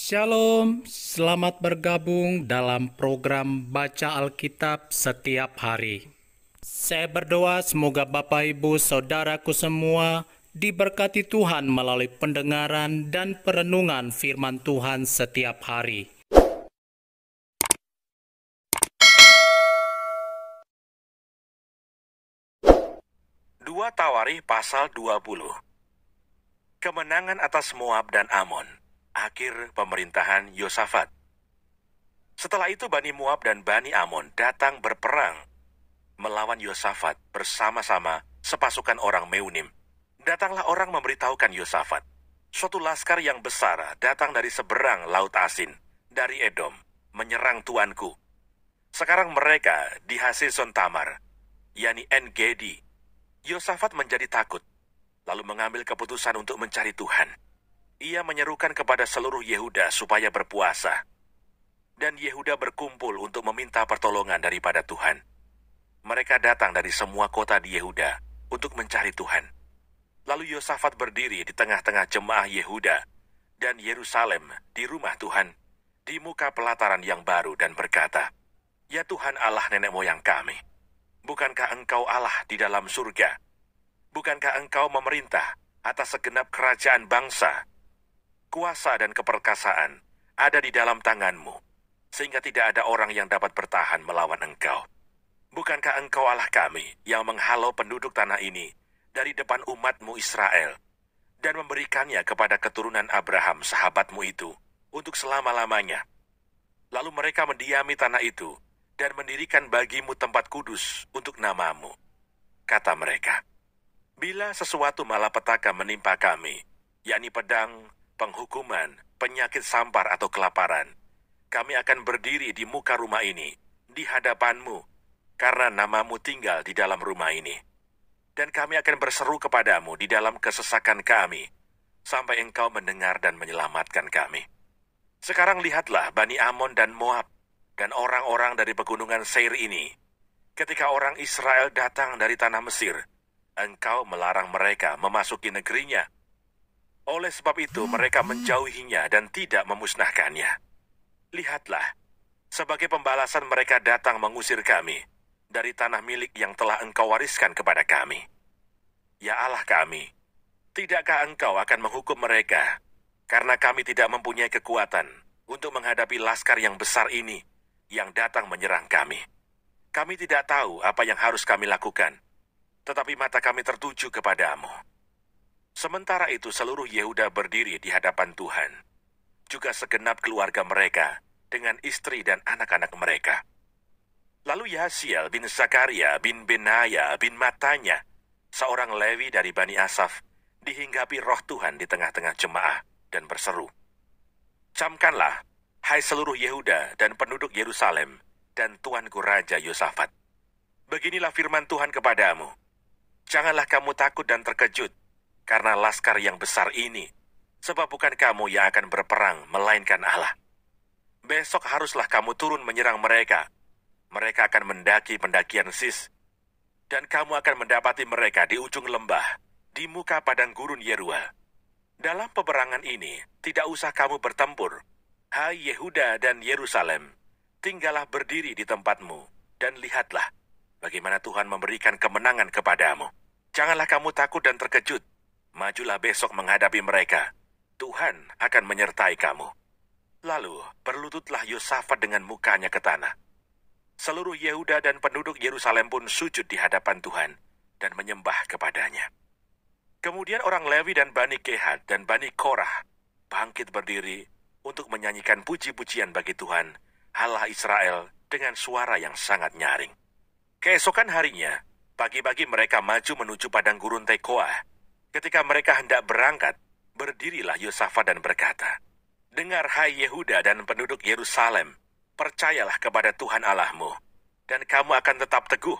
Shalom, selamat bergabung dalam program Baca Alkitab setiap hari. Saya berdoa semoga Bapak Ibu Saudaraku semua diberkati Tuhan melalui pendengaran dan perenungan firman Tuhan setiap hari. Dua Tawarikh pasal 20. Kemenangan atas Moab dan Amon. Akhir pemerintahan Yosafat. Setelah itu Bani Moab dan Bani Amon datang berperang melawan Yosafat bersama-sama sepasukan orang Meunim. Datanglah orang memberitahukan Yosafat, suatu laskar yang besar datang dari seberang Laut Asin, dari Edom, menyerang tuanku. Sekarang mereka di Haseson Tamar, yakni En-Gedi. Yosafat menjadi takut, lalu mengambil keputusan untuk mencari Tuhan. Ia menyerukan kepada seluruh Yehuda supaya berpuasa. Dan Yehuda berkumpul untuk meminta pertolongan daripada Tuhan. Mereka datang dari semua kota di Yehuda untuk mencari Tuhan. Lalu Yosafat berdiri di tengah-tengah jemaah Yehuda dan Yerusalem di rumah Tuhan, di muka pelataran yang baru dan berkata, "Ya Tuhan Allah nenek moyang kami, bukankah Engkau Allah di dalam surga? Bukankah Engkau memerintah atas segenap kerajaan bangsa? Kuasa dan keperkasaan ada di dalam tangan-Mu, sehingga tidak ada orang yang dapat bertahan melawan Engkau. Bukankah Engkau Allah kami yang menghalau penduduk tanah ini dari depan umat-Mu Israel dan memberikannya kepada keturunan Abraham sahabat-Mu itu untuk selama-lamanya? Lalu mereka mendiami tanah itu dan mendirikan bagi-Mu tempat kudus untuk nama-Mu. Kata mereka, bila sesuatu malapetaka menimpa kami, yakni pedang, penghukuman, penyakit sampar atau kelaparan, kami akan berdiri di muka rumah ini, di hadapan-Mu, karena nama-Mu tinggal di dalam rumah ini. Dan kami akan berseru kepadamu di dalam kesesakan kami, sampai Engkau mendengar dan menyelamatkan kami. Sekarang lihatlah Bani Amon dan Moab, dan orang-orang dari pegunungan Seir ini. Ketika orang Israel datang dari tanah Mesir, Engkau melarang mereka memasuki negerinya. Oleh sebab itu mereka menjauhinya dan tidak memusnahkannya. Lihatlah, sebagai pembalasan mereka datang mengusir kami dari tanah milik yang telah Engkau wariskan kepada kami. Ya Allah kami, tidakkah Engkau akan menghukum mereka, karena kami tidak mempunyai kekuatan untuk menghadapi laskar yang besar ini yang datang menyerang kami. Kami tidak tahu apa yang harus kami lakukan, tetapi mata kami tertuju kepadamu." Sementara itu seluruh Yehuda berdiri di hadapan Tuhan, juga segenap keluarga mereka dengan istri dan anak-anak mereka. Lalu Yahasiel bin Zakaria bin Benaya bin Matanya, seorang Lewi dari Bani Asaf, dihinggapi roh Tuhan di tengah-tengah jemaah dan berseru, "Camkanlah, hai seluruh Yehuda dan penduduk Yerusalem, dan tuanku Raja Yosafat. Beginilah firman Tuhan kepadamu. Janganlah kamu takut dan terkejut karena laskar yang besar ini, sebab bukan kamu yang akan berperang, melainkan Allah. Besok haruslah kamu turun menyerang mereka. Mereka akan mendaki pendakian Sis, dan kamu akan mendapati mereka di ujung lembah, di muka padang gurun Yeruel. Dalam peperangan ini, tidak usah kamu bertempur. Hai Yehuda dan Yerusalem, tinggallah berdiri di tempatmu, dan lihatlah bagaimana Tuhan memberikan kemenangan kepadamu. Janganlah kamu takut dan terkejut. Majulah besok menghadapi mereka. Tuhan akan menyertai kamu." Lalu berlututlah Yosafat dengan mukanya ke tanah. Seluruh Yehuda dan penduduk Yerusalem pun sujud di hadapan Tuhan dan menyembah kepadanya. Kemudian orang Lewi dan Bani Kehat dan Bani Korah bangkit berdiri untuk menyanyikan puji-pujian bagi Tuhan, Allah Israel, dengan suara yang sangat nyaring. Keesokan harinya, pagi-pagi mereka maju menuju padang gurun Tekoa. Ketika mereka hendak berangkat, berdirilah Yosafat dan berkata, "Dengar hai Yehuda dan penduduk Yerusalem, percayalah kepada Tuhan Allahmu, dan kamu akan tetap teguh.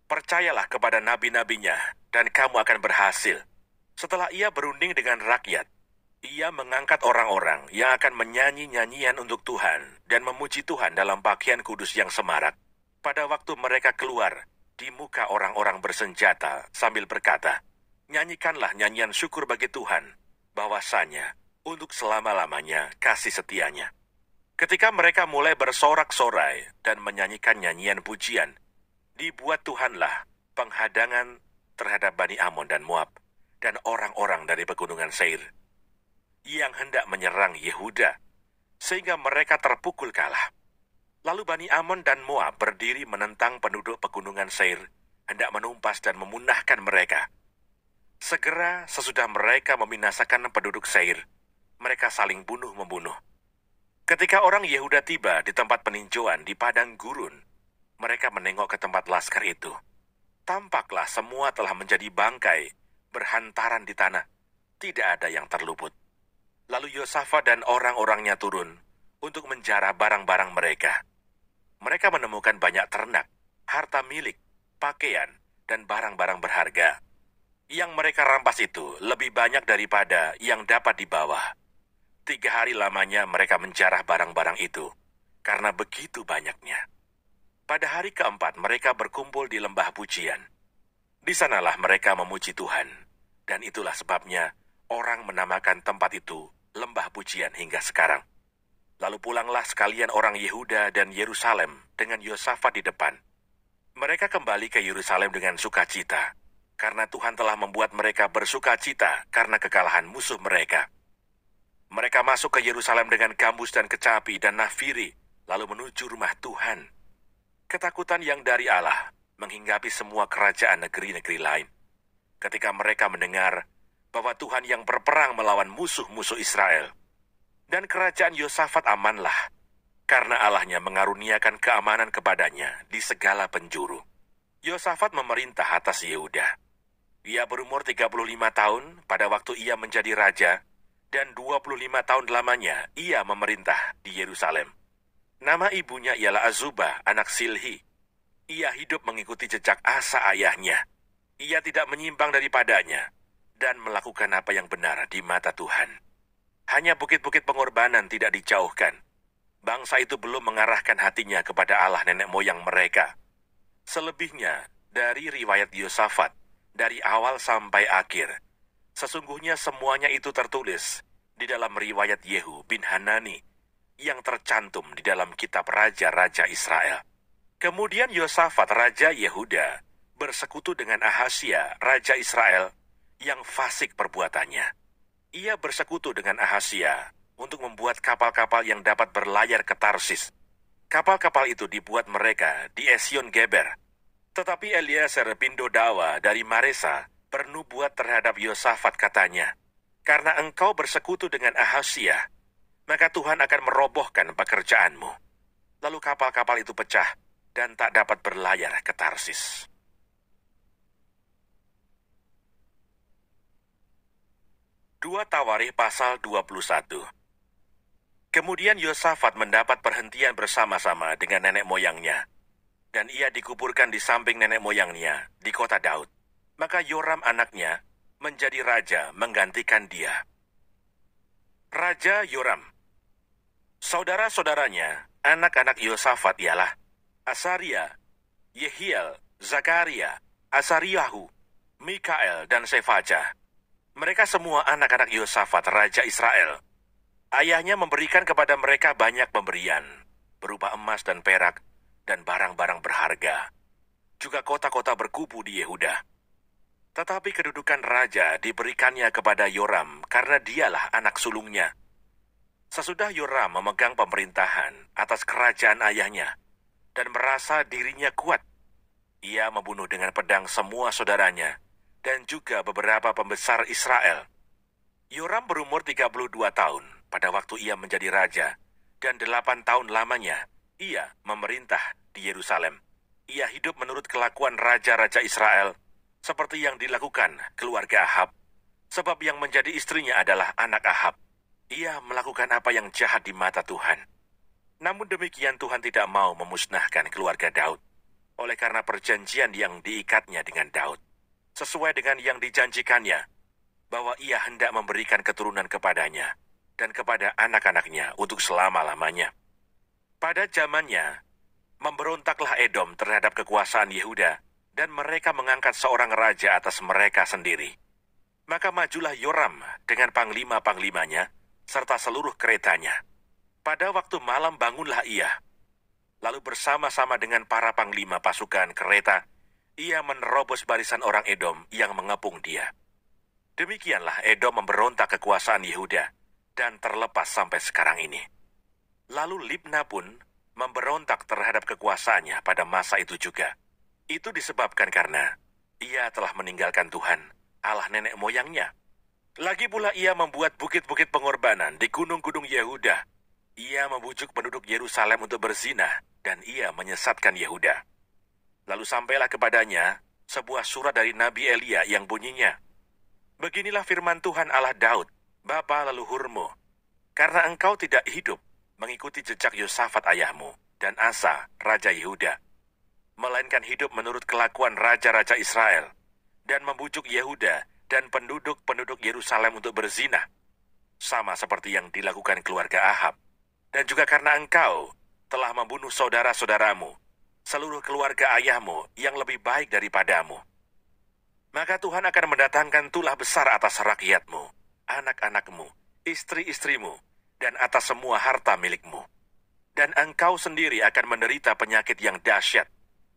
Percayalah kepada nabi-nabinya, dan kamu akan berhasil." Setelah ia berunding dengan rakyat, ia mengangkat orang-orang yang akan menyanyi nyanyian untuk Tuhan dan memuji Tuhan dalam pakaian kudus yang semarak. Pada waktu mereka keluar di muka orang-orang bersenjata sambil berkata, "Nyanyikanlah nyanyian syukur bagi Tuhan, bahwasanya untuk selama-lamanya kasih setianya. Ketika mereka mulai bersorak-sorai dan menyanyikan nyanyian pujian, dibuat Tuhanlah penghadangan terhadap Bani Amon dan Moab dan orang-orang dari pegunungan Seir yang hendak menyerang Yehuda, sehingga mereka terpukul kalah. Lalu Bani Amon dan Moab berdiri menentang penduduk pegunungan Seir, hendak menumpas dan memunahkan mereka. Segera sesudah mereka membinasakan penduduk Seir, mereka saling bunuh-membunuh. Ketika orang Yehuda tiba di tempat peninjauan di padang gurun, mereka menengok ke tempat laskar itu. Tampaklah semua telah menjadi bangkai, berhantaran di tanah. Tidak ada yang terluput. Lalu Yosafat dan orang-orangnya turun untuk menjarah barang-barang mereka. Mereka menemukan banyak ternak, harta milik, pakaian, dan barang-barang berharga. Yang mereka rampas itu lebih banyak daripada yang dapat dibawa. 3 hari lamanya mereka menjarah barang-barang itu, karena begitu banyaknya. Pada hari keempat mereka berkumpul di lembah pujian. Di sanalah mereka memuji Tuhan, dan itulah sebabnya orang menamakan tempat itu lembah pujian hingga sekarang. Lalu pulanglah sekalian orang Yehuda dan Yerusalem dengan Yosafat di depan. Mereka kembali ke Yerusalem dengan sukacita, karena Tuhan telah membuat mereka bersukacita karena kekalahan musuh mereka. Mereka masuk ke Yerusalem dengan gambus dan kecapi dan nafiri, lalu menuju rumah Tuhan. Ketakutan yang dari Allah menghinggapi semua kerajaan negeri-negeri lain. Ketika mereka mendengar bahwa Tuhan yang berperang melawan musuh-musuh Israel. Dan kerajaan Yosafat amanlah, karena Allahnya mengaruniakan keamanan kepadanya di segala penjuru. Yosafat memerintah atas Yehuda. Ia berumur 35 tahun pada waktu ia menjadi raja, dan 25 tahun lamanya ia memerintah di Yerusalem. Nama ibunya ialah Azubah, anak Silhi. Ia hidup mengikuti jejak Asa ayahnya. Ia tidak menyimpang daripadanya, dan melakukan apa yang benar di mata Tuhan. Hanya bukit-bukit pengorbanan tidak dijauhkan. Bangsa itu belum mengarahkan hatinya kepada Allah nenek moyang mereka. Selebihnya, dari riwayat Yosafat, dari awal sampai akhir, sesungguhnya semuanya itu tertulis di dalam riwayat Yehu bin Hanani yang tercantum di dalam kitab Raja-Raja Israel. Kemudian Yosafat Raja Yehuda bersekutu dengan Ahasia Raja Israel yang fasik perbuatannya. Ia bersekutu dengan Ahasia untuk membuat kapal-kapal yang dapat berlayar ke Tarsis. Kapal-kapal itu dibuat mereka di Esion Geber. Tetapi Eliezer bin Dodawa dari Maresa bernubuat terhadap Yosafat, katanya, "Karena engkau bersekutu dengan Ahasia, maka Tuhan akan merobohkan pekerjaanmu." Lalu kapal-kapal itu pecah dan tak dapat berlayar ke Tarsis. Dua Tawarikh pasal 21. Kemudian Yosafat mendapat perhentian bersama-sama dengan nenek moyangnya, dan ia dikuburkan di samping nenek moyangnya di kota Daud. Maka Yoram anaknya menjadi raja menggantikan dia. Raja Yoram. Saudara-saudaranya, anak-anak Yosafat ialah Asaria, Yehiel, Zakaria, Asariyahu, Mikael, dan Sefaja. Mereka semua anak-anak Yosafat, Raja Israel. Ayahnya memberikan kepada mereka banyak pemberian, berupa emas dan perak, dan barang-barang berharga. Juga kota-kota berkubu di Yehuda. Tetapi kedudukan raja diberikannya kepada Yoram karena dialah anak sulungnya. Sesudah Yoram memegang pemerintahan atas kerajaan ayahnya dan merasa dirinya kuat, ia membunuh dengan pedang semua saudaranya dan juga beberapa pembesar Israel. Yoram berumur 32 tahun pada waktu ia menjadi raja, dan 8 tahun lamanya ia memerintah di Yerusalem. Ia hidup menurut kelakuan raja-raja Israel, seperti yang dilakukan keluarga Ahab, sebab yang menjadi istrinya adalah anak Ahab. Ia melakukan apa yang jahat di mata Tuhan. Namun demikian Tuhan tidak mau memusnahkan keluarga Daud, oleh karena perjanjian yang diikatnya dengan Daud, sesuai dengan yang dijanjikannya, bahwa ia hendak memberikan keturunan kepadanya dan kepada anak-anaknya untuk selama-lamanya. Pada zamannya, memberontaklah Edom terhadap kekuasaan Yehuda, dan mereka mengangkat seorang raja atas mereka sendiri. Maka majulah Yoram dengan panglima-panglimanya serta seluruh keretanya. Pada waktu malam bangunlah ia. Lalu bersama-sama dengan para panglima pasukan kereta, ia menerobos barisan orang Edom yang mengepung dia. Demikianlah Edom memberontak kekuasaan Yehuda dan terlepas sampai sekarang ini. Lalu Libna pun memberontak terhadap kekuasaannya pada masa itu juga. Itu disebabkan karena ia telah meninggalkan Tuhan, Allah nenek moyangnya. Lagi pula ia membuat bukit-bukit pengorbanan di gunung-gunung Yehuda. Ia membujuk penduduk Yerusalem untuk berzina, dan ia menyesatkan Yehuda. Lalu sampailah kepadanya sebuah surat dari Nabi Elia yang bunyinya, "Beginilah firman Tuhan Allah Daud, bapa leluhurmu, karena engkau tidak hidup mengikuti jejak Yosafat ayahmu dan Asa, Raja Yehuda, melainkan hidup menurut kelakuan raja-raja Israel, dan membujuk Yehuda dan penduduk-penduduk Yerusalem untuk berzina, sama seperti yang dilakukan keluarga Ahab. Dan juga karena engkau telah membunuh saudara-saudaramu, seluruh keluarga ayahmu yang lebih baik daripadamu. Maka Tuhan akan mendatangkan tulah besar atas rakyatmu, anak-anakmu, istri-istrimu, dan atas semua harta milikmu. Dan engkau sendiri akan menderita penyakit yang dahsyat,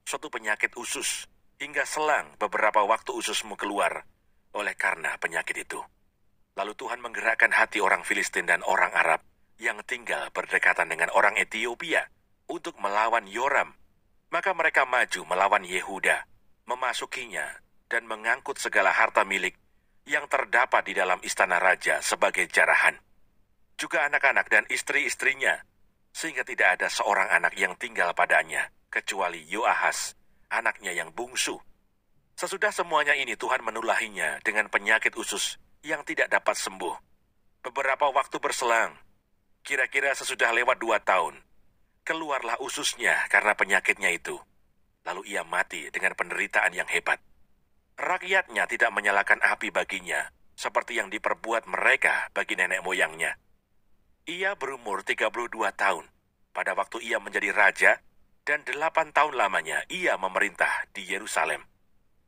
suatu penyakit usus, hingga selang beberapa waktu ususmu keluar oleh karena penyakit itu." Lalu Tuhan menggerakkan hati orang Filistin dan orang Arab yang tinggal berdekatan dengan orang Ethiopia untuk melawan Yoram. Maka mereka maju melawan Yehuda, memasukinya, dan mengangkut segala harta milik yang terdapat di dalam istana raja sebagai jarahan. Juga anak-anak dan istri-istrinya, sehingga tidak ada seorang anak yang tinggal padanya, kecuali Yoahas, anaknya yang bungsu. Sesudah semuanya ini Tuhan menulahinya dengan penyakit usus yang tidak dapat sembuh. Beberapa waktu berselang, kira-kira sesudah lewat 2 tahun, keluarlah ususnya karena penyakitnya itu. Lalu ia mati dengan penderitaan yang hebat. Rakyatnya tidak menyalakan api baginya, seperti yang diperbuat mereka bagi nenek moyangnya. Ia berumur 32 tahun pada waktu ia menjadi raja, dan 8 tahun lamanya ia memerintah di Yerusalem.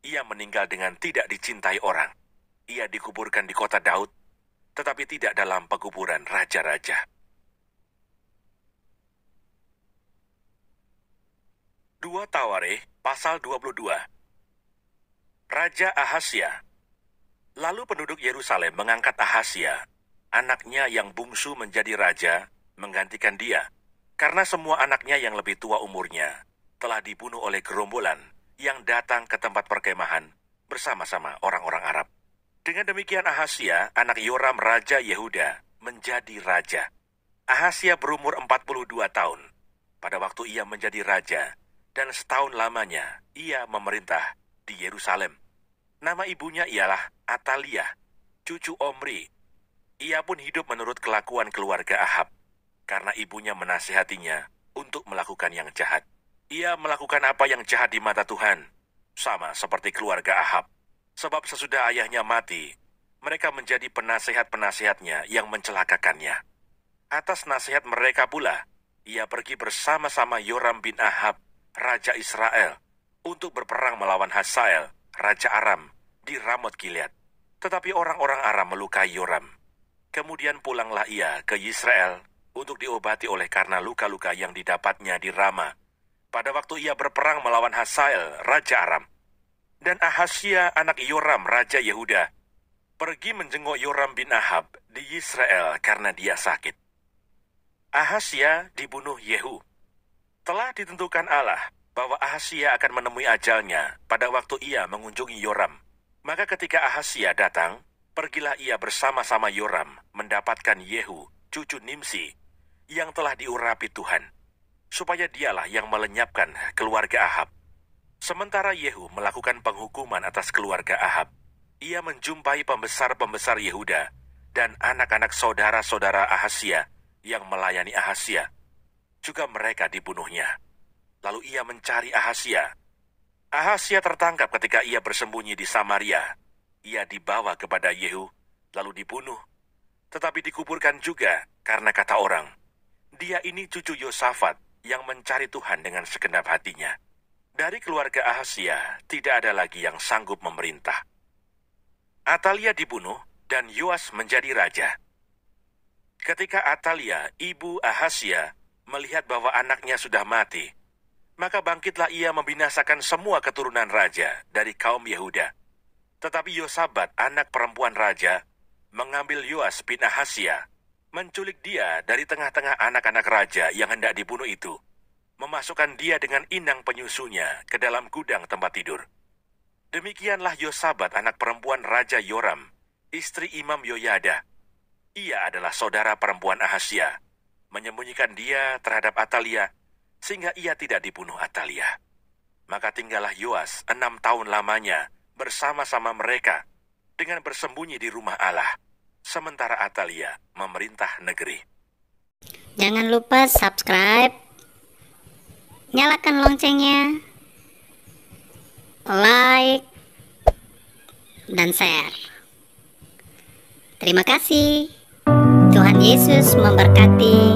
Ia meninggal dengan tidak dicintai orang. Ia dikuburkan di kota Daud, tetapi tidak dalam pekuburan raja-raja. 2 Tawarikh pasal 22. Raja Ahasya. Lalu penduduk Yerusalem mengangkat Ahasya, anaknya yang bungsu menjadi raja, menggantikan dia, karena semua anaknya yang lebih tua umurnya telah dibunuh oleh gerombolan yang datang ke tempat perkemahan bersama-sama orang-orang Arab. Dengan demikian Ahasya, anak Yoram Raja Yehuda, menjadi raja. Ahasya berumur 42 tahun pada waktu ia menjadi raja, dan setahun lamanya ia memerintah di Yerusalem. Nama ibunya ialah Ataliah, cucu Omri. Ia pun hidup menurut kelakuan keluarga Ahab, karena ibunya menasihatinya untuk melakukan yang jahat. Ia melakukan apa yang jahat di mata Tuhan, sama seperti keluarga Ahab. Sebab sesudah ayahnya mati, mereka menjadi penasehat-penasehatnya yang mencelakakannya. Atas nasihat mereka pula, ia pergi bersama-sama Yoram bin Ahab, Raja Israel, untuk berperang melawan Hazael, Raja Aram, di Ramot Gilead. Tetapi orang-orang Aram melukai Yoram. Kemudian pulanglah ia ke Yisrael untuk diobati oleh karena luka-luka yang didapatnya di Rama pada waktu ia berperang melawan Hazael, Raja Aram. Dan Ahasya anak Yoram Raja Yehuda pergi menjenguk Yoram bin Ahab di Yisrael karena dia sakit. Ahasya dibunuh Yehu. Telah ditentukan Allah bahwa Ahasya akan menemui ajalnya pada waktu ia mengunjungi Yoram. Maka ketika Ahasya datang, pergilah ia bersama-sama Yoram mendapatkan Yehu, cucu Nimsi, yang telah diurapi Tuhan, supaya dialah yang melenyapkan keluarga Ahab. Sementara Yehu melakukan penghukuman atas keluarga Ahab, ia menjumpai pembesar-pembesar Yehuda dan anak-anak saudara-saudara Ahasya yang melayani Ahasya. Juga mereka dibunuhnya. Lalu ia mencari Ahasya. Ahasya tertangkap ketika ia bersembunyi di Samaria. Ia dibawa kepada Yehu, lalu dibunuh. Tetapi dikuburkan juga karena kata orang, dia ini cucu Yosafat yang mencari Tuhan dengan segenap hatinya. Dari keluarga Ahasya tidak ada lagi yang sanggup memerintah. Atalia dibunuh dan Yoas menjadi raja. Ketika Atalia, ibu Ahazia, melihat bahwa anaknya sudah mati, maka bangkitlah ia membinasakan semua keturunan raja dari kaum Yehuda. Tetapi Yosabat, anak perempuan raja, mengambil Yoas bin Ahazia, menculik dia dari tengah-tengah anak-anak raja yang hendak dibunuh itu, memasukkan dia dengan inang penyusunya ke dalam gudang tempat tidur. Demikianlah Yosabat, anak perempuan Raja Yoram, istri Imam Yoyada. Ia adalah saudara perempuan Ahazia, menyembunyikan dia terhadap Atalia, sehingga ia tidak dibunuh Atalia. Maka tinggallah Yoas 6 tahun lamanya bersama-sama mereka dengan bersembunyi di rumah Allah, sementara Atalia memerintah negeri. Jangan lupa subscribe, nyalakan loncengnya, like, dan share. Terima kasih. Tuhan Yesus memberkati.